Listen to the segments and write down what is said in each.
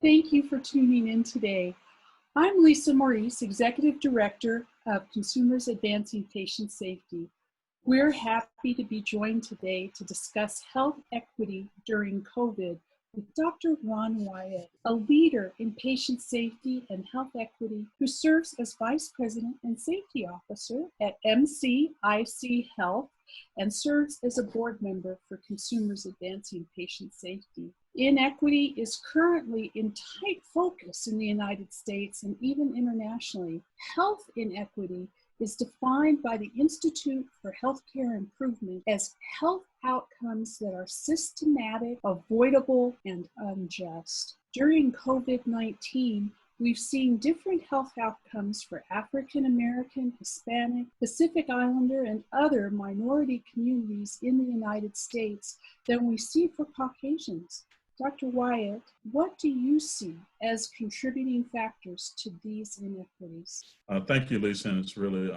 Thank you for tuning in today. I'm Lisa Maurice, Executive Director of Consumers Advancing Patient Safety. We're happy to be joined today to discuss health equity during COVID with Dr. Ron Wyatt, a leader in patient safety and health equity who serves as Vice President and Safety Officer at MCIC Health and serves as a board member for Consumers Advancing Patient Safety. Inequity is currently in tight focus in the United States and even internationally. Health inequity is defined by the Institute for Healthcare Improvement as health outcomes that are systematic, avoidable, and unjust. During COVID-19, we've seen different health outcomes for African American, Hispanic, Pacific Islander, and other minority communities in the United States than we see for Caucasians. Dr. Wyatt, what do you see as contributing factors to these inequities? Thank you, Lisa, and it's really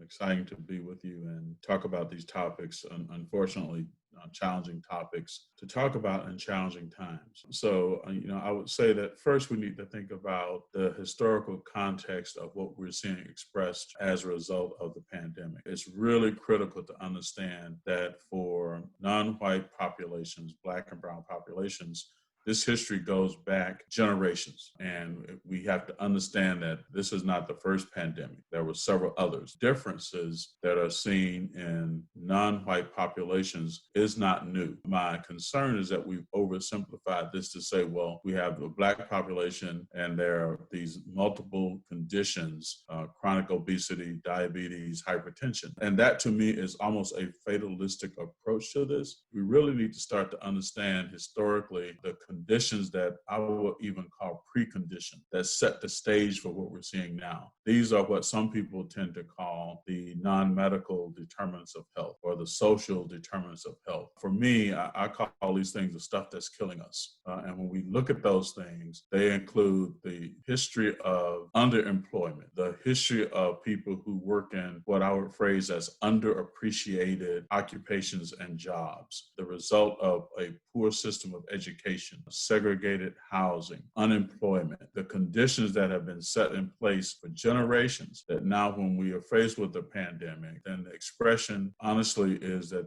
exciting to be with you and talk about these topics, unfortunately, challenging topics to talk about in challenging times. So, I would say that first we need to think about the historical context of what we're seeing expressed as a result of the pandemic. It's really critical to understand that for non-white populations, Black and brown populations, this history goes back generations, and we have to understand that this is not the first pandemic. There were several others. Differences that are seen in non-white populations is not new. My concern is that we've oversimplified this to say, well, we have the Black population and there are these multiple conditions, chronic obesity, diabetes, hypertension. And that to me is almost a fatalistic approach to this. We really need to start to understand historically the conditions that I would even call preconditions that set the stage for what we're seeing now. These are what some people tend to call the non-medical determinants of health or the social determinants of health. For me, I call these things the stuff that's killing us. And when we look at those things, they include the history of underemployment, the history of people who work in what I would phrase as underappreciated occupations and jobs, the result of a poor system of education, segregated housing, unemployment, the conditions that have been set in place for generations that now when we are faced with the pandemic, then the expression honestly is that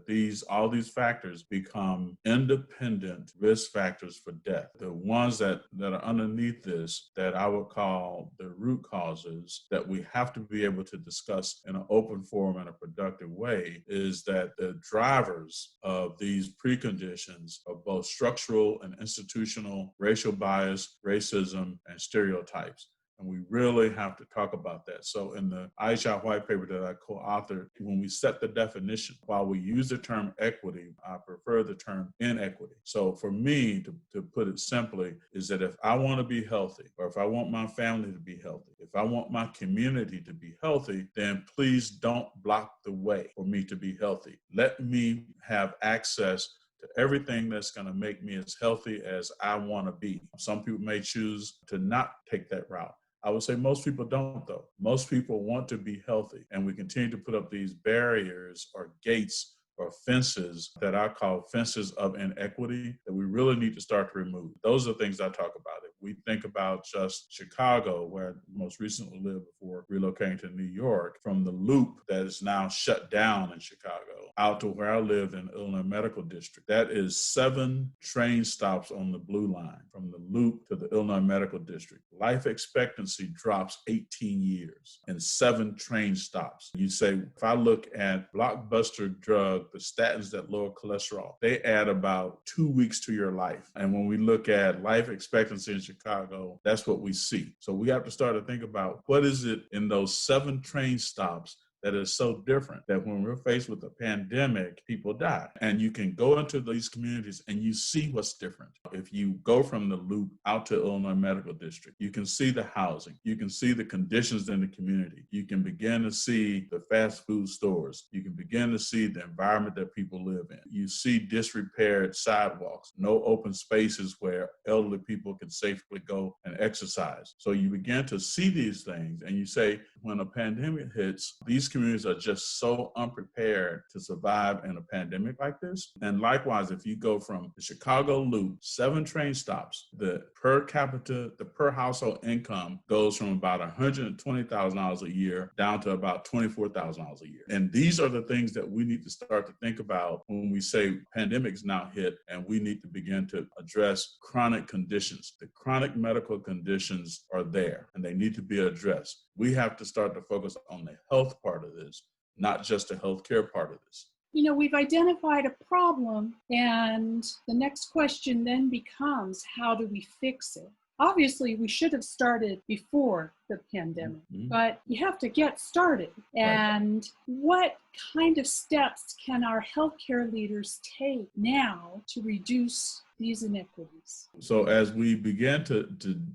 all these factors become independent risk factors for death. The ones that are underneath this that I would call the root causes that we have to be able to discuss in an open forum and a productive way is that the drivers of these preconditions are both structural and institutional, racial bias, racism, and stereotypes. And we really have to talk about that. So in the IHI white paper that I co-authored, when we set the definition, while we use the term equity, I prefer the term inequity. So for me, to put it simply, is that if I want to be healthy, or if I want my family to be healthy, if I want my community to be healthy, then please don't block the way for me to be healthy. Let me have access to everything that's going to make me as healthy as I want to be. Some people may choose to not take that route. I would say most people don't, though. Most people want to be healthy, and we continue to put up these barriers or gates or fences that I call fences of inequity that we really need to start to remove. Those are the things I talk about. If we think about just Chicago, where I most recently lived before relocating to New York, from the loop that is now shut down in Chicago, out to where I lived in Illinois Medical District, that is 7 train stops on the Blue Line, from the loop to the Illinois Medical District. Life expectancy drops 18 years in 7 train stops. You say, if I look at blockbuster drug, the statins that lower cholesterol, they add about 2 weeks to your life. And when we look at life expectancy in Chicago, that's what we see. So we have to start to think about what is it in those 7 train stops that is so different that when we're faced with a pandemic, people die. And you can go into these communities and you see what's different. If you go from the loop out to Illinois Medical District, you can see the housing. You can see the conditions in the community. You can begin to see the fast food stores. You can begin to see the environment that people live in. You see disrepaired sidewalks, no open spaces where elderly people can safely go and exercise. So you begin to see these things and you say, when a pandemic hits, these communities are just so unprepared to survive in a pandemic like this. And likewise, if you go from the Chicago Loop, 7 train stops, the per capita, the per household income goes from about $120,000 a year down to about $24,000 a year. And these are the things that we need to start to think about when we say pandemics now hit, and we need to begin to address chronic conditions. The chronic medical conditions are there and they need to be addressed. We have to start to focus on the health part of this, not just the healthcare part of this. You know, we've identified a problem, and the next question then becomes, how do we fix it? Obviously, we should have started before the pandemic, but you have to get started. And what kind of steps can our healthcare leaders take now to reduce these inequities? So as we begin to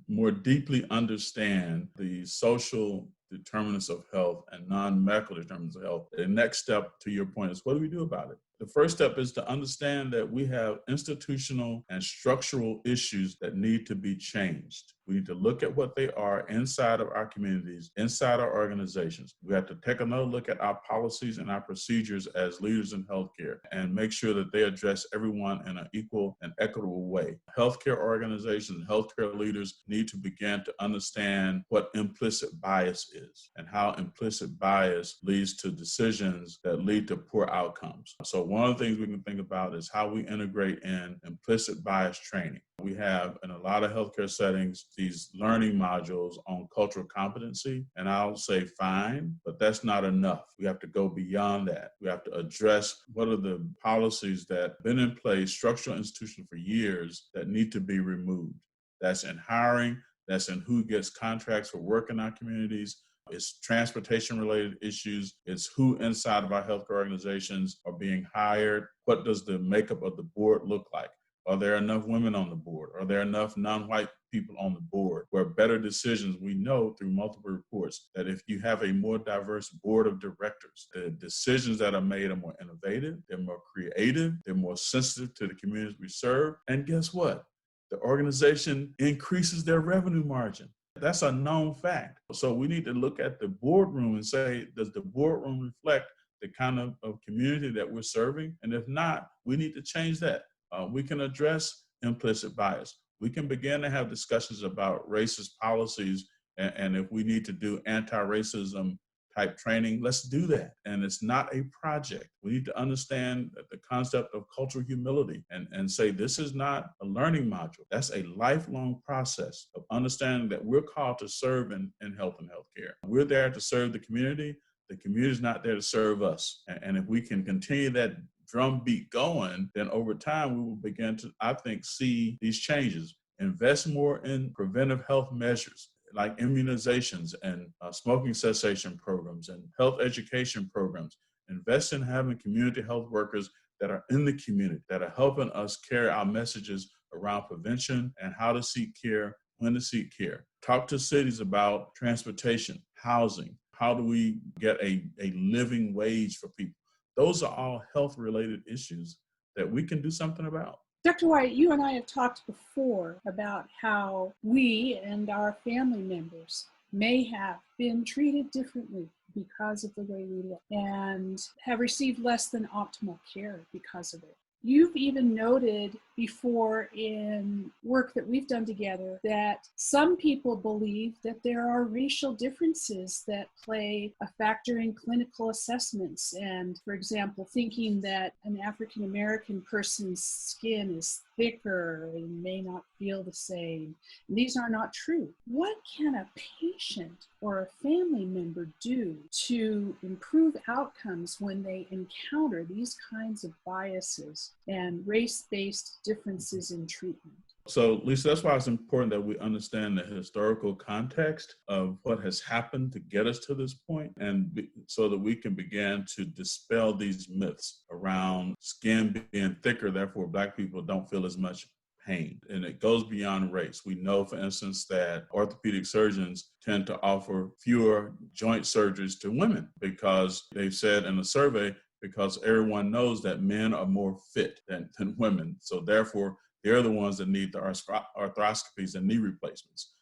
more deeply understand the social determinants of health and non-medical determinants of health, the next step, to your point, is what do we do about it? The first step is to understand that we have institutional and structural issues that need to be changed. We need to look at what they are inside of our communities, inside our organizations. We have to take another look at our policies and our procedures as leaders in healthcare and make sure that they address everyone in an equal and equitable way. Healthcare organizations, healthcare leaders need to begin to understand what implicit bias is and how implicit bias leads to decisions that lead to poor outcomes. So one of the things we can think about is how we integrate in implicit bias training. We have, in a lot of healthcare settings, these learning modules on cultural competency, and I'll say fine, but that's not enough. We have to go beyond that. We have to address what are the policies that have been in place, structural institutions for years, that need to be removed. That's in hiring, that's in who gets contracts for work in our communities. It's transportation related issues. It's who inside of our healthcare organizations are being hired. What does the makeup of the board look like? Are there enough women on the board? Are there enough non-white people on the board? Where better decisions, we know through multiple reports that if you have a more diverse board of directors, the decisions that are made are more innovative, they're more creative, they're more sensitive to the communities we serve. And guess what? The organization increases their revenue margin. That's a known fact. So we need to look at the boardroom and say, does the boardroom reflect the kind of community that we're serving? And if not, we need to change that. We can address implicit bias. We can begin to have discussions about racist policies, and if we need to do anti-racism type training, let's do that. And it's not a project. We need to understand the concept of cultural humility and say this is not a learning module. That's a lifelong process of understanding that we're called to serve in health and healthcare. We're there to serve the community. The community is not there to serve us. And if we can continue that drumbeat going, then over time we will begin to, I think, see these changes. Invest more in preventive health measures like immunizations and smoking cessation programs and health education programs. Invest in having community health workers that are in the community, that are helping us carry our messages around prevention and how to seek care, when to seek care. Talk to cities about transportation, housing. How do we get a living wage for people? Those are all health-related issues that we can do something about. Dr. Wyatt, you and I have talked before about how we and our family members may have been treated differently because of the way we look and have received less than optimal care because of it. You've even noted before in work that we've done together that some people believe that there are racial differences that play a factor in clinical assessments. And for example, thinking that an African American person's skin is thicker and may not feel the same. And these are not true. What can a patient or a family member do to improve outcomes when they encounter these kinds of biases and race-based differences in treatment? So, Lisa, that's why it's important that we understand the historical context of what has happened to get us to this point, and so that we can begin to dispel these myths around skin being thicker, therefore Black people don't feel as much pain. And it goes beyond race. We know, for instance, that orthopedic surgeons tend to offer fewer joint surgeries to women because they've said in a survey, because everyone knows that men are more fit than women. So therefore, they're the ones that need the arthroscopies and knee replacements.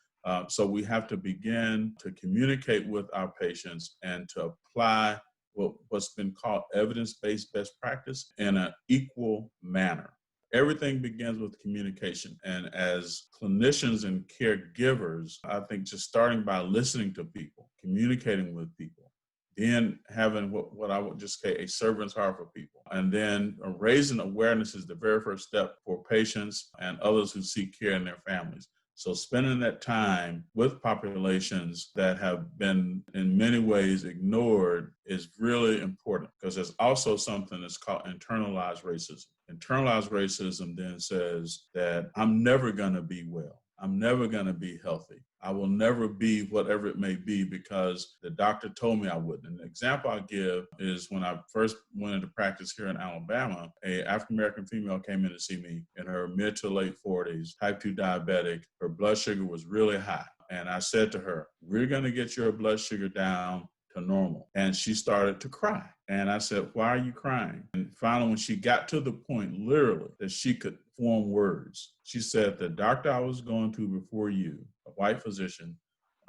So we have to begin to communicate with our patients and to apply what's been called evidence-based best practice in an equal manner. Everything begins with communication. And as clinicians and caregivers, I think just starting by listening to people, communicating with people, then having what I would just say a servant's heart for people. And then raising awareness is the very first step for patients and others who seek care in their families. So spending that time with populations that have been in many ways ignored is really important, because there's also something that's called internalized racism. Internalized racism then says that I'm never going to be well. I'm never going to be healthy. I will never be whatever it may be because the doctor told me I wouldn't. And the example I give is when I first went into practice here in Alabama, a African-American female came in to see me in her mid to late 40s, type 2 diabetic. Her blood sugar was really high. And I said to her, we're going to get your blood sugar down to normal. And she started to cry. And I said, why are you crying? And finally, when she got to the point, literally, that she could form words, she said, the doctor I was going to before you, a white physician,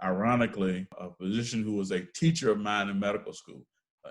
ironically, a physician who was a teacher of mine in medical school,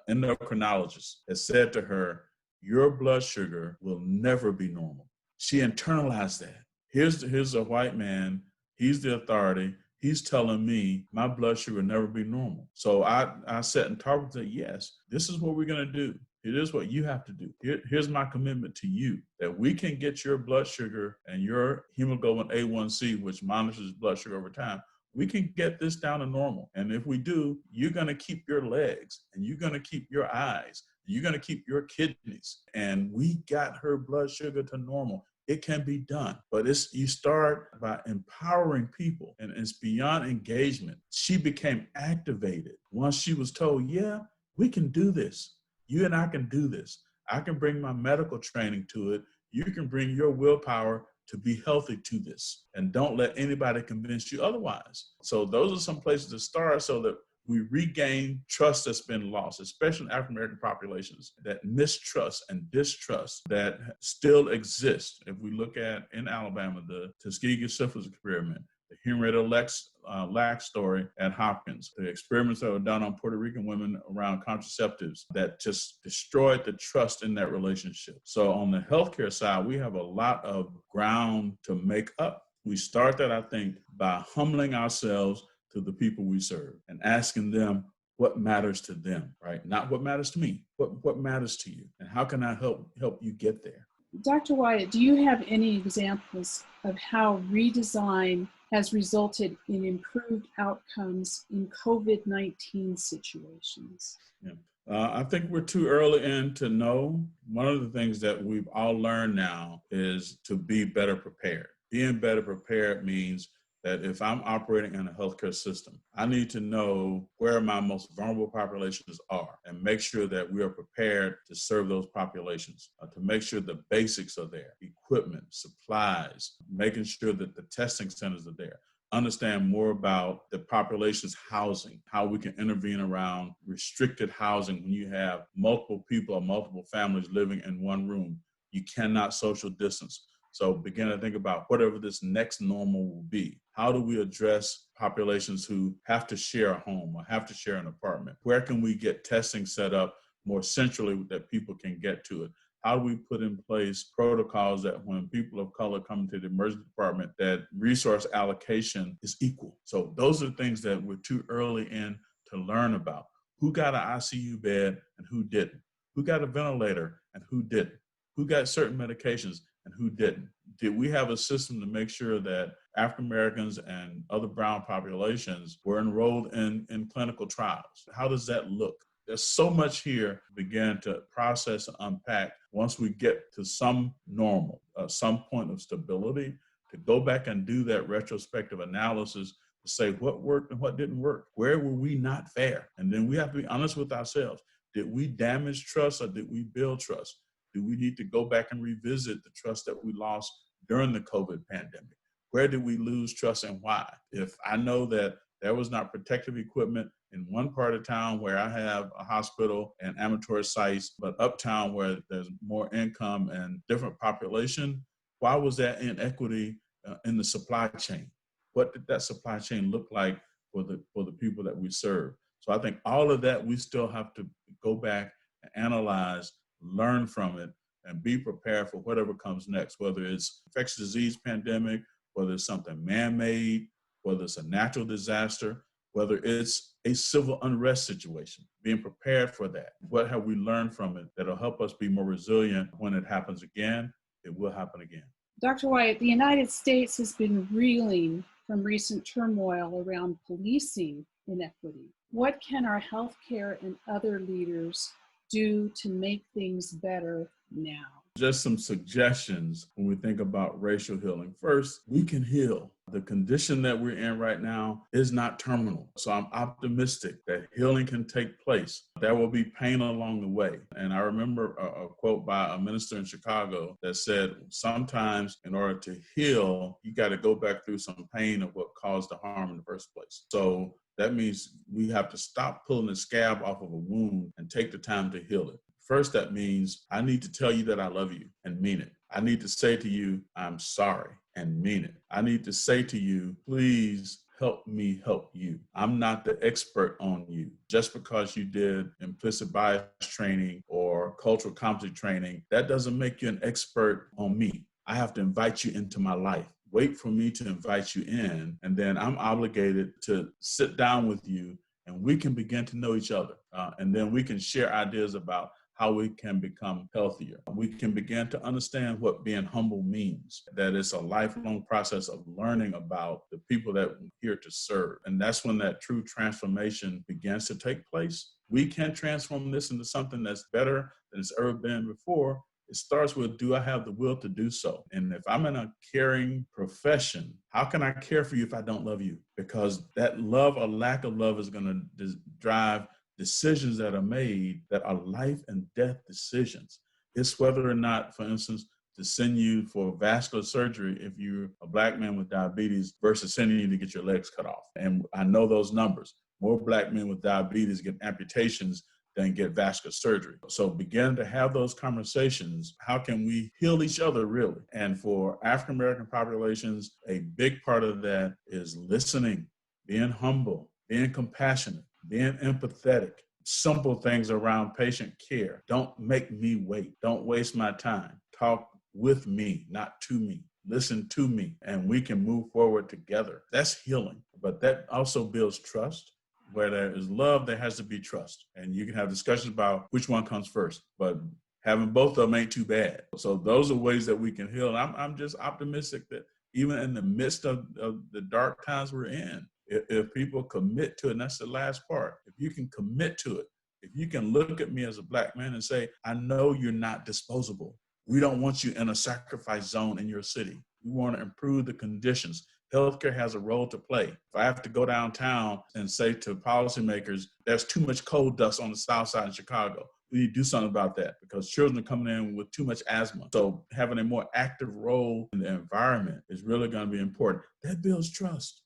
an endocrinologist, has said to her, your blood sugar will never be normal. She internalized that. Here's a white man, he's the authority, he's telling me my blood sugar will never be normal. So I sat and talked with her, yes, this is what we're gonna do. It is what you have to do. Here's my commitment to you, that we can get your blood sugar and your hemoglobin A1C, which monitors blood sugar over time, we can get this down to normal. And if we do, you're gonna keep your legs and you're gonna keep your eyes, you're gonna keep your kidneys. And we got her blood sugar to normal. It can be done, but you start by empowering people, and it's beyond engagement. She became activated once she was told, yeah, we can do this. You and I can do this. I can bring my medical training to it. You can bring your willpower to be healthy to this, and don't let anybody convince you otherwise. So those are some places to start so that we regain trust that's been lost, especially in African-American populations, that mistrust and distrust that still exists. If we look at, in Alabama, the Tuskegee syphilis experiment, the Henrietta Lacks story at Hopkins, the experiments that were done on Puerto Rican women around contraceptives that just destroyed the trust in that relationship. So on the healthcare side, we have a lot of ground to make up. We start that, I think, by humbling ourselves to the people we serve and asking them what matters to them, right? Not what matters to me, what matters to you, and how can I help you get there? Dr. Wyatt, do you have any examples of how redesign has resulted in improved outcomes in COVID-19 situations? Yeah. I think we're too early in to know. One of the things that we've all learned now is to be better prepared. Being better prepared means that if I'm operating in a healthcare system, I need to know where my most vulnerable populations are and make sure that we are prepared to serve those populations, to make sure the basics are there, equipment, supplies, making sure that the testing centers are there. Understand more about the population's housing, how we can intervene around restricted housing when you have multiple people or multiple families living in one room. You cannot social distance. So begin to think about whatever this next normal will be. How do we address populations who have to share a home or have to share an apartment? Where can we get testing set up more centrally that people can get to it? How do we put in place protocols that when people of color come to the emergency department, that resource allocation is equal? So those are things that we're too early in to learn about. Who got an ICU bed and who didn't? Who got a ventilator and who didn't? Who got certain medications and who didn't? Did we have a system to make sure that African Americans and other brown populations were enrolled in clinical trials? How does that look? There's so much here to begin to process and unpack once we get to some normal, some point of stability, to go back and do that retrospective analysis to say what worked and what didn't work. Where were we not fair? And then we have to be honest with ourselves. Did we damage trust or did we build trust? Do we need to go back and revisit the trust that we lost during the COVID pandemic? Where did we lose trust and why? If I know that there was not protective equipment in one part of town where I have a hospital and ambulatory sites, but uptown where there's more income and different population, why was that inequity in the supply chain? What did that supply chain look like for the people that we serve? So I think all of that, we still have to go back and analyze, learn from it, and be prepared for whatever comes next, whether it's infectious disease pandemic, whether it's something man-made, whether it's a natural disaster, whether it's a civil unrest situation, being prepared for that. What have we learned from it that'll help us be more resilient when it happens again? It will happen again. Dr. Wyatt, the United States has been reeling from recent turmoil around policing inequity. What can our healthcare and other leaders do to make things better now? Just some suggestions when we think about racial healing. First, we can heal. The condition that we're in right now is not terminal. So I'm optimistic that healing can take place. There will be pain along the way. And I remember a quote by a minister in Chicago that said, sometimes in order to heal, you got to go back through some pain of what caused the harm in the first place. So that means we have to stop pulling the scab off of a wound and take the time to heal it. First, that means I need to tell you that I love you and mean it. I need to say to you, I'm sorry, and mean it. I need to say to you, please help me help you. I'm not the expert on you. Just because you did implicit bias training or cultural competency training, that doesn't make you an expert on me. I have to invite you into my life. Wait for me to invite you in, and then I'm obligated to sit down with you and we can begin to know each other. And then we can share ideas about how we can become healthier. We can begin to understand what being humble means, that it's a lifelong process of learning about the people that we're here to serve. And that's when that true transformation begins to take place. We can transform this into something that's better than it's ever been before. It starts with, do I have the will to do so? And if I'm in a caring profession, how can I care for you if I don't love you? Because that love or lack of love is going to drive decisions that are made that are life and death decisions. It's whether or not, for instance, to send you for vascular surgery if you're a Black man with diabetes versus sending you to get your legs cut off. And I know those numbers. More Black men with diabetes get amputations than get vascular surgery. So begin to have those conversations. How can we heal each other, really? And for African American populations, a big part of that is listening, being humble, being compassionate, being empathetic, simple things around patient care. Don't make me wait. Don't waste my time. Talk with me, not to me. Listen to me, and we can move forward together. That's healing, but that also builds trust. Where there is love, there has to be trust. And you can have discussions about which one comes first, but having both of them ain't too bad. So those are ways that we can heal. And I'm just optimistic that even in the midst of the dark times we're in, if people commit to it, and that's the last part, if you can commit to it, if you can look at me as a Black man and say, I know you're not disposable. We don't want you in a sacrifice zone in your city. We want to improve the conditions. Healthcare has a role to play. If I have to go downtown and say to policymakers, there's too much coal dust on the south side of Chicago, we need to do something about that because children are coming in with too much asthma. So having a more active role in the environment is really going to be important. That builds trust.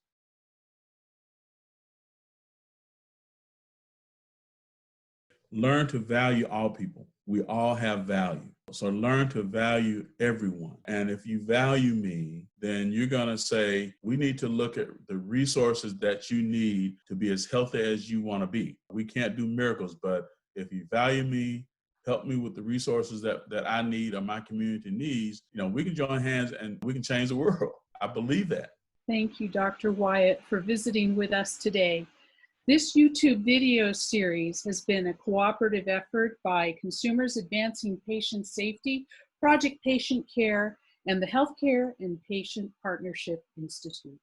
Learn to value all people. We all have value. So learn to value everyone. And if you value me, then you're going to say, we need to look at the resources that you need to be as healthy as you want to be. We can't do miracles, but if you value me, help me with the resources that I need or my community needs, we can join hands and we can change the world. I believe that. Thank you, Dr. Wyatt, for visiting with us today. This YouTube video series has been a cooperative effort by Consumers Advancing Patient Safety, Project Patient Care, and the Healthcare and Patient Partnership Institute.